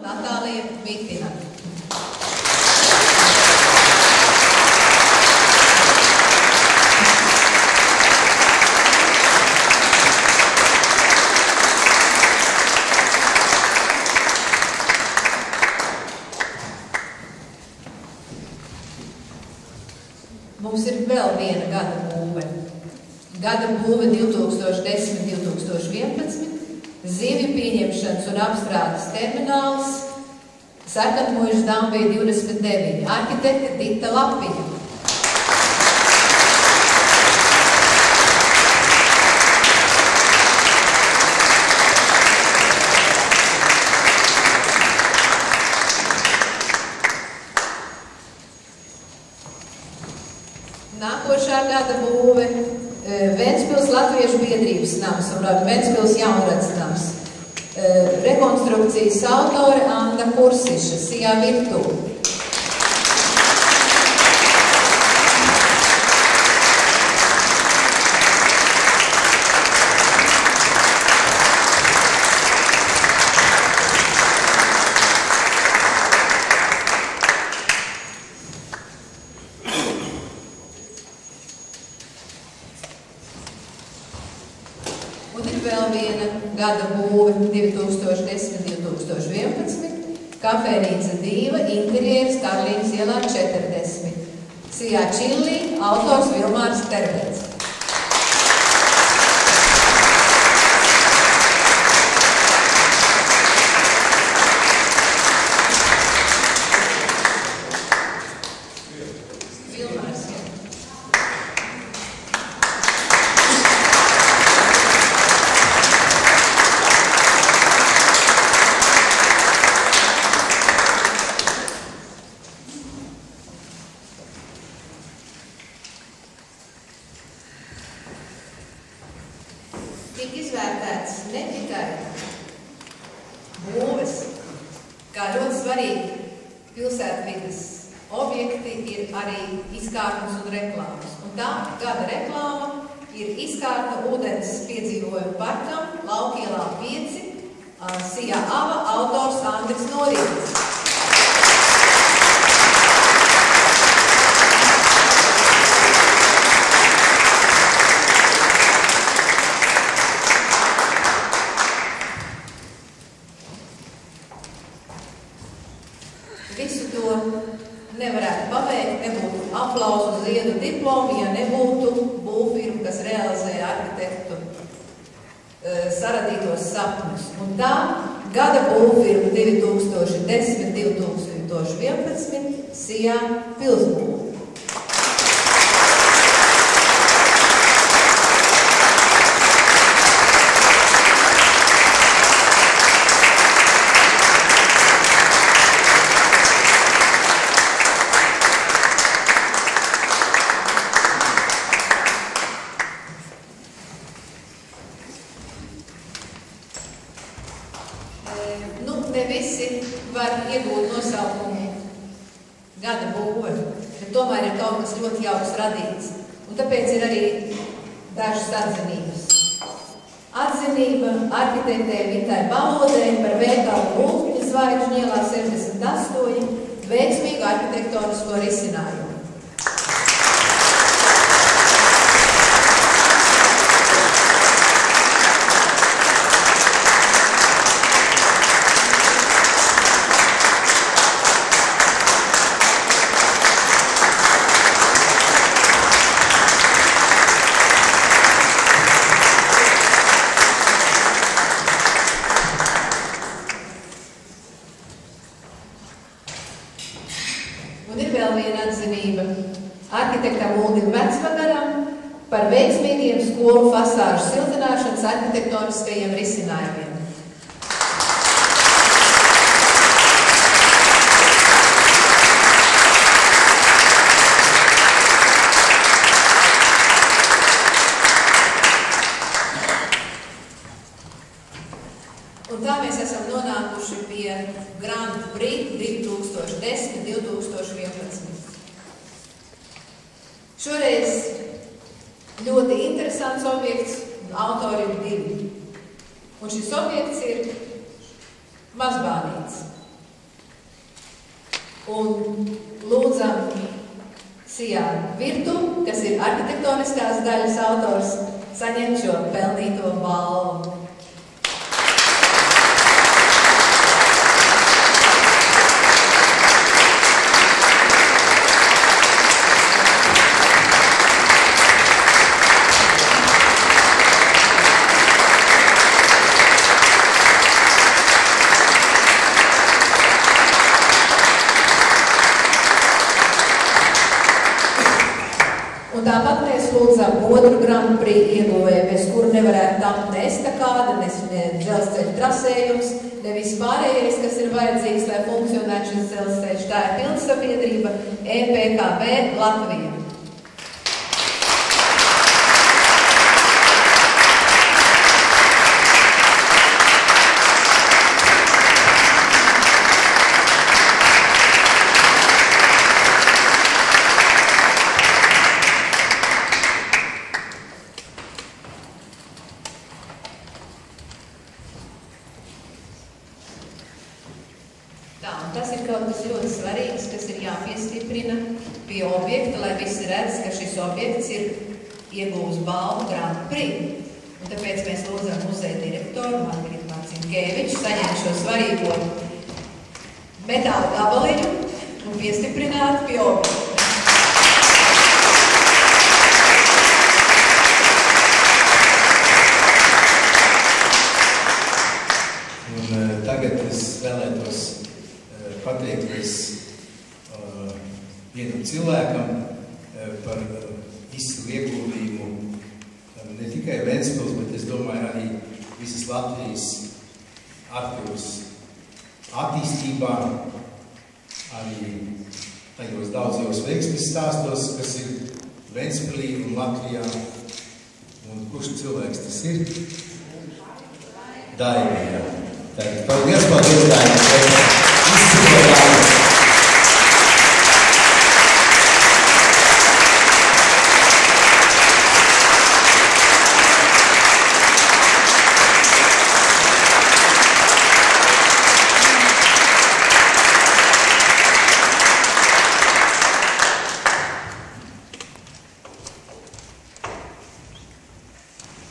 Natālija Mitina. Mums ir vēl viena gada būve. Gada būve 2010-2011, zivju pieņemšanas un apstrādes termināls, Sarkanmuižas Dambija 29, arhitekte Dita Lapiņa. Nākošā gada būve Ventspils Latviešu biedrības nams un Ventspils Jaunrads nams. Rekonstrukcijas autore Anna Kursiša, Sijā virtuve. Un ir vēl viena gada būve 2010-2011, kafejnīca Dīva, interjeras Karlīnas ielā 40. Sijā Čillī, autors Vilmārs Tervets. Tik izvērtēts ne tikai būves, kā ļoti svarīgi pilsētvides objekti, ir arī izkārtnes un reklāmas. Un tā gada reklāma ir izkārta ūdens piedzīvojumu parkam, Laukielā 5, Sijā Ava, autors Andris Norītis. Visu to nevarētu paveikt, nebūtu aplausu, ziedu diplomu, ja nebūtu būvfirma, kas realizē arhitektu saradītos sapņus. Un tā gada būvfirma 2010-2011 Sijā Pilsbūve. Ne visi var iegūt nosaukumu gada būve, bet tomēr ir kaut kas ļoti jauks radīts. Un tāpēc ir arī dažas atzinības. Atzinība arhitektei Vitai Balodei par veikalu Lūkņa Zvaigžņu ielā 68 veiksmīgu arhitektonisko risinājumu. Un ir vēl viena atzinība arhitektam Uldim Vecvagaram par veiksmīgiem skolu fasāžu siltināšanas arhitektoniskajiem risinājumiem. Un tā mēs esam nonākuši pie Grand Prix 2010-2011. Šoreiz ļoti interesants objekts, autori ir divi. Un šis objekts ir mazbānīts. Un lūdzam Sijānu Virtu, kas ir arhitektoniskās daļas autors, saņemt šo pelnīto balvu. Un tāpat mēs lūdzam otru Grand Prix ieguvēju, bez kura nevarētu tapt ne estakāda, ne dzelzceļa trasējums, ne viss pārējais, kas ir vajadzīgs, lai funkcionētu šis dzelzceļš. Tā ir pilnsabiedrība EPKB Latvija. Tā, un tas ir kaut kas ļoti svarīgs, kas ir jāpiestiprina pie objekta, lai visi redz, ka šis objekts ir ieguvis balvu Grand Prix. Un tāpēc mēs lūdzam muzeja direktoru Margaritu Marcinkeviču saņemt šo svarīgo metāla gabaliņu un piestiprināt pie objekta. Un tagad es vēlētos pateikties vienam cilvēkam par izcilu ieguldījumu ne tikai Ventspils, bet es domāju arī visas Latvijas arhitektūras attīstībā, arī tajos daudzos veiksmes stāstos, kas ir Ventspilī un Latvijā. Un kurš cilvēks tas ir? Daiga. Paldies, Daiga.